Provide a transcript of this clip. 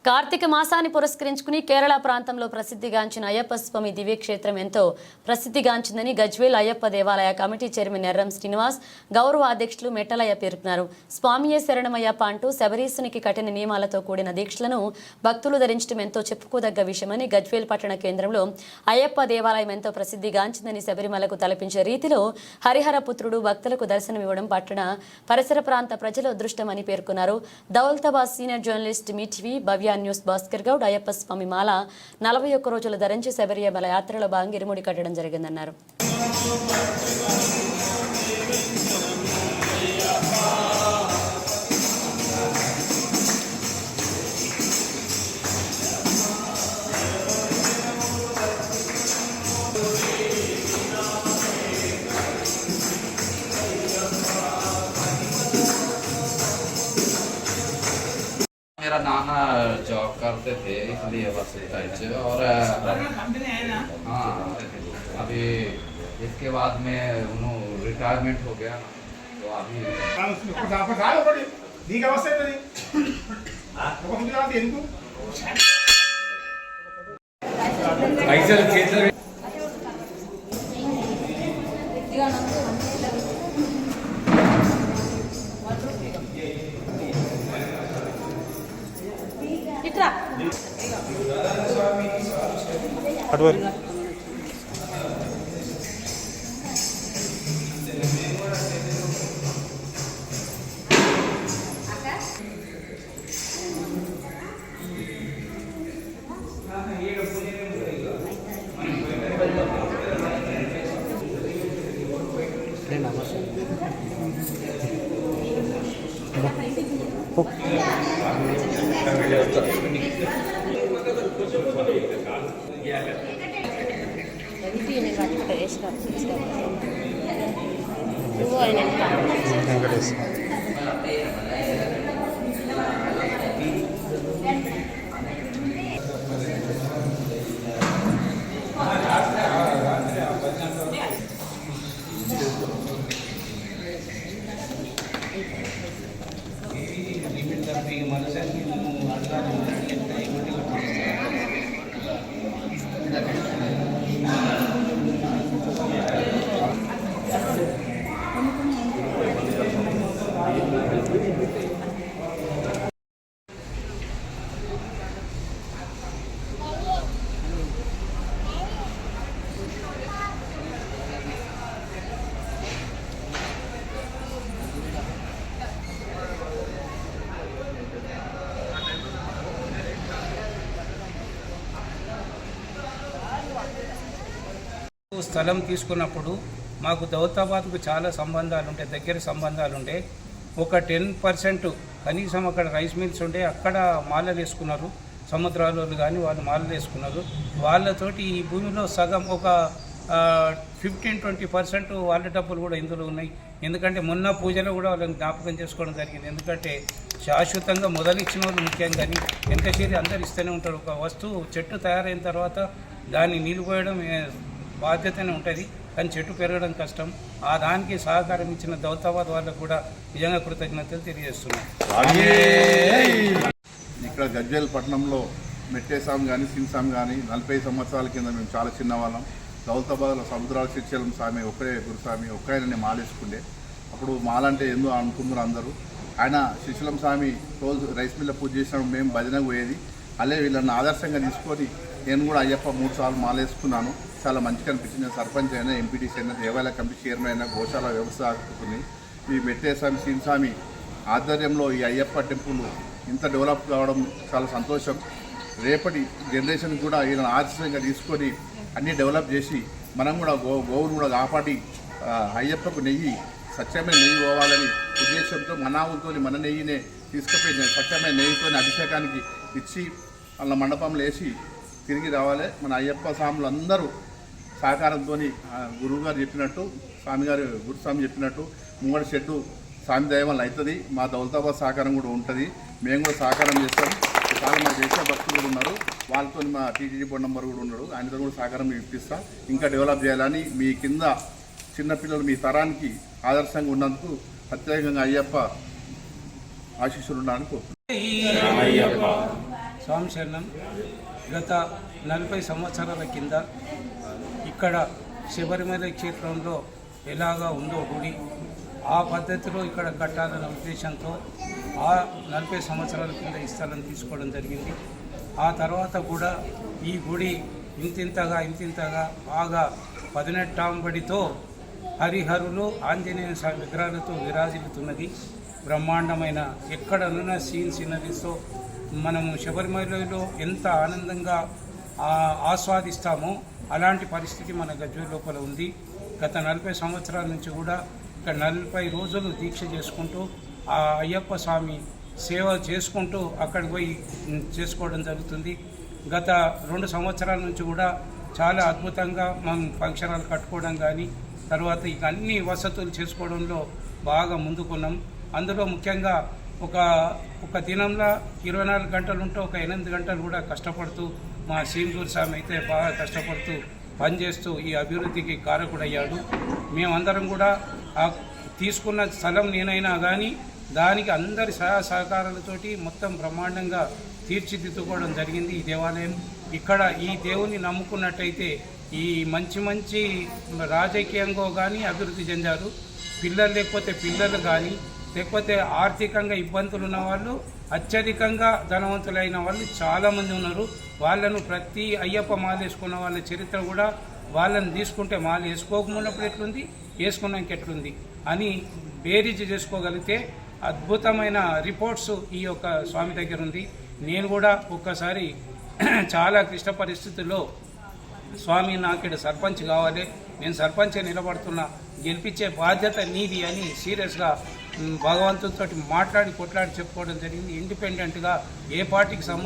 కార్తీక మాసాన్ని పురస్కరించుకుని కేరళ ప్రాంతంలో ప్రసిద్ధిగాంచిన అయ్యప్ప స్వామి దివ్యక్షేత్రం ఎంతో ప్రసిద్ధిగాంచిందని గజ్వేల్ అయ్యప్ప దేవాలయ కమిటీ చైర్మన్ ఎర్రం శ్రీనివాస్ గౌరవ అధ్యక్షులు మెట్టలయ్య పేర్కొన్నారు. స్వామియే శరణమయ్యప్ప అంటూ శబరీసునికి కఠిన నియమాలతో కూడిన దీక్షలను భక్తులు ధరించడం ఎంతో చెప్పుకోదగ్గ విషయమని గజ్వేల్ పట్టణ కేంద్రంలో అయ్యప్ప దేవాలయం ఎంతో ప్రసిద్ధిగాంచిందని శబరిమలకు తలపించే రీతిలో హరిహర పుత్రుడు భక్తులకు దర్శనమివ్వడం పట్టణ పరిసర ప్రాంత ప్రజల అదృష్టమని పేర్కొన్నారు. దౌలతాబాద్ సీనియర్ జర్నలిస్ట్ మీటివి భవ్య న్యూస్ భాస్కర్ గౌడ్ అయ్యప్ప స్వామి మాల 41 రోజులు ధరించి శబరిమల యాత్రలో భాగంగా ఇరుముడి కట్టడం జరిగిందన్నారు. मेरा नाना जॉब करते थे इसलिए बस और हाँ अभी इसके बाद में उन्होंने रिटायरमेंट हो गया ना तो अभी స్థలం తీసుకున్నప్పుడు మాకు దౌలతాబాద్కు చాలా సంబంధాలు ఉంటాయి, దగ్గర సంబంధాలు ఉండే. ఒక 10% కనీసం అక్కడ రైస్ మిల్స్ ఉండే, అక్కడ మాలలు వేసుకున్నారు. సముద్రాలు కానీ వాళ్ళు మాలలు వేసుకున్నారు. వాళ్ళతోటి ఈ భూమిలో సగం ఒక 15-20% వాళ్ళ డబ్బులు కూడా ఇందులో ఉన్నాయి. ఎందుకంటే మొన్న పూజలో కూడా వాళ్ళని జ్ఞాపకం చేసుకోవడం జరిగింది. ఎందుకంటే శాశ్వతంగా మొదలిచ్చిన వాళ్ళు ముఖ్యం, కానీ వెనకచేరి అందరు ఇస్తూనే ఉంటారు. ఒక వస్తువు చెట్టు తయారైన తర్వాత దాన్ని నిలిపోయడం బాధ్యతనే ఉంటుంది, కానీ చెట్టు పెరగడం కష్టం. ఆ దానికి సహకారం ఇచ్చిన దౌలతాబాద్ వాళ్ళకు కూడా నిజంగా కృతజ్ఞతలు తెలియజేస్తున్నాం. ఇక్కడ గజ్వేల్ పట్టణంలో మెట్టేసాం కానీ సింసాం కానీ 40 సంవత్సరాల కింద మేము చాలా చిన్నవాళ్ళం. దౌలతాబాద్లో సముద్రాల శిక్షలం స్వామి ఒక్కడే గురుస్వామి ఒక్కనే మాలేసుకుండే. అప్పుడు మాలంటే ఏందో అనుకున్నారు అందరూ. ఆయన శిశులం స్వామి రోజు రైస్ మిల్ల పూజ చేసినప్పుడు మేము భజనకు పోయేది. అలా వీళ్ళని ఆదర్శంగా తీసుకొని నేను కూడా అయ్యప్ప 3 సార్లు మాలేసుకున్నాను. చాలా మంచిగా అనిపించింది. సర్పంచ్ అయినా, ఎంపీటీసీ అయినా, దేవాలయ కమిటీ చైర్మన్ అయినా, గోశాల వ్యవస్థ ఆగుతుంది. ఈ మెట్టేస్వామి శ్రీస్వామి ఆధ్వర్యంలో ఈ అయ్యప్ప టెంపుల్ ఇంత డెవలప్ కావడం చాలా సంతోషం. రేపటి జనరేషన్ కూడా వీళ్ళని ఆదర్శంగా తీసుకొని అన్నీ డెవలప్ చేసి మనం కూడా గోవును కూడా కాపాడి అయ్యప్పకు నెయ్యి స్వచ్ఛమైన నెయ్యి పోవాలని ఉద్దేశంతో మన ఆవులతో మన నెయ్యినే తీసుకుపోయి స్వచ్ఛమైన నెయ్యితో అభిషేకానికి ఇచ్చి వాళ్ళ మండపంలో వేసి తిరిగి రావాలి. మన అయ్యప్ప స్వాములు అందరూ సహకారంతో గురువుగారు చెప్పినట్టు, స్వామిగారు గురుస్వామి చెప్పినట్టు ముంగడి షెడ్డు స్వామి దయ వల్ల అవుతుంది. మా దౌలతాబాద్ సహకారం కూడా ఉంటుంది. మేము కూడా సహకారం చేస్తాం. చాలా మా దేశ భక్తులు కూడా ఉన్నారు, వాళ్ళతో మా టీటీడీ బోర్డు నెంబర్ కూడా ఉన్నాడు, ఆయనతో కూడా సహకారం ఇప్పిస్తా. ఇంకా డెవలప్ చేయాలని మీ కింద చిన్నపిల్లలు మీ తరానికి ఆదర్శంగా ఉన్నందుకు ప్రత్యేకంగా అయ్యప్ప ఆశీస్సులు ఉన్నారని కోరుతున్నాను. స్వామి శరణం. గత 40 సంవత్సరాల కింద ఇక్కడ శబరిమల క్షేత్రంలో ఎలాగా ఉందో గుడి ఆ పద్ధతిలో ఇక్కడ కట్టాలనే ఉద్దేశంతో ఆ 40 సంవత్సరాల కింద ఈ స్థలం తీసుకోవడం జరిగింది. ఆ తర్వాత కూడా ఈ గుడి ఇంతింతగా బాగా 18 బడితో హరిహరులు ఆంజనేయ స్వామి విగ్రహాలతో విరాజిల్లుతున్నది. బ్రహ్మాండమైన ఎక్కడనున్న సీనరీస్తో మనము శబరిమలలో ఎంత ఆనందంగా ఆస్వాదిస్తామో అలాంటి పరిస్థితి మన గజ్వేల్ లోపల ఉంది. గత 40 సంవత్సరాల నుంచి కూడా ఇక్కడ 40 రోజులు దీక్ష చేసుకుంటూ ఆ అయ్యప్ప స్వామి సేవ చేసుకుంటూ అక్కడికి పోయి చేసుకోవడం జరుగుతుంది. గత 2 సంవత్సరాల నుంచి కూడా చాలా అద్భుతంగా మనం ఫంక్షన్ హాల్ కట్టుకోవడం కానీ తర్వాత ఇక అన్ని వసతులు చేసుకోవడంలో బాగా ముందుకున్నాం. అందులో ముఖ్యంగా ఒక దినంలో 24 గంటలు ఉంటే ఒక 8 గంటలు కూడా కష్టపడుతూ మా సీంగూర్ స్వామి అయితే బాగా కష్టపడుతూ పనిచేస్తూ ఈ అభివృద్ధికి కారకుడయ్యాడు. మేమందరం కూడా తీసుకున్న స్థలం నేనైనా కానీ దానికి అందరి సహకారాలతోటి మొత్తం బ్రహ్మాండంగా తీర్చిదిద్దుకోవడం జరిగింది ఈ దేవాలయం. ఇక్కడ ఈ దేవుని నమ్ముకున్నట్టయితే ఈ మంచి రాజకీయంగా కానీ అభివృద్ధి చెందారు. లేకపోతే పిల్లలు కానీ లేకపోతే ఆర్థికంగా ఇబ్బందులు ఉన్న వాళ్ళు అత్యధికంగా ధనవంతులైన వాళ్ళు చాలామంది ఉన్నారు. వాళ్ళను ప్రతి అయ్యప్ప మాల వేసుకున్న వాళ్ళ చరిత్ర కూడా వాళ్ళని తీసుకుంటే మాల వేసుకోకమున్నప్పుడు ఎట్లుంది వేసుకున్నాక ఎట్లుంది అని బేరీజు చేసుకోగలిగితే అద్భుతమైన రిపోర్ట్స్ ఈ యొక్క స్వామి దగ్గర ఉంది. నేను కూడా ఒక్కసారి చాలా క్లిష్ట పరిస్థితుల్లో స్వామి నాకు ఇక్కడ సర్పంచ్ కావాలి, నేను సర్పంచ్ నిలబడుతున్నా, గెలిపించే బాధ్యత నీది అని సీరియస్గా భగవంతుడితో కొట్లాడి చెప్పుకోవడం జరిగింది. ఇండిపెండెంట్గా ఏ పార్టీకి సంబంధించి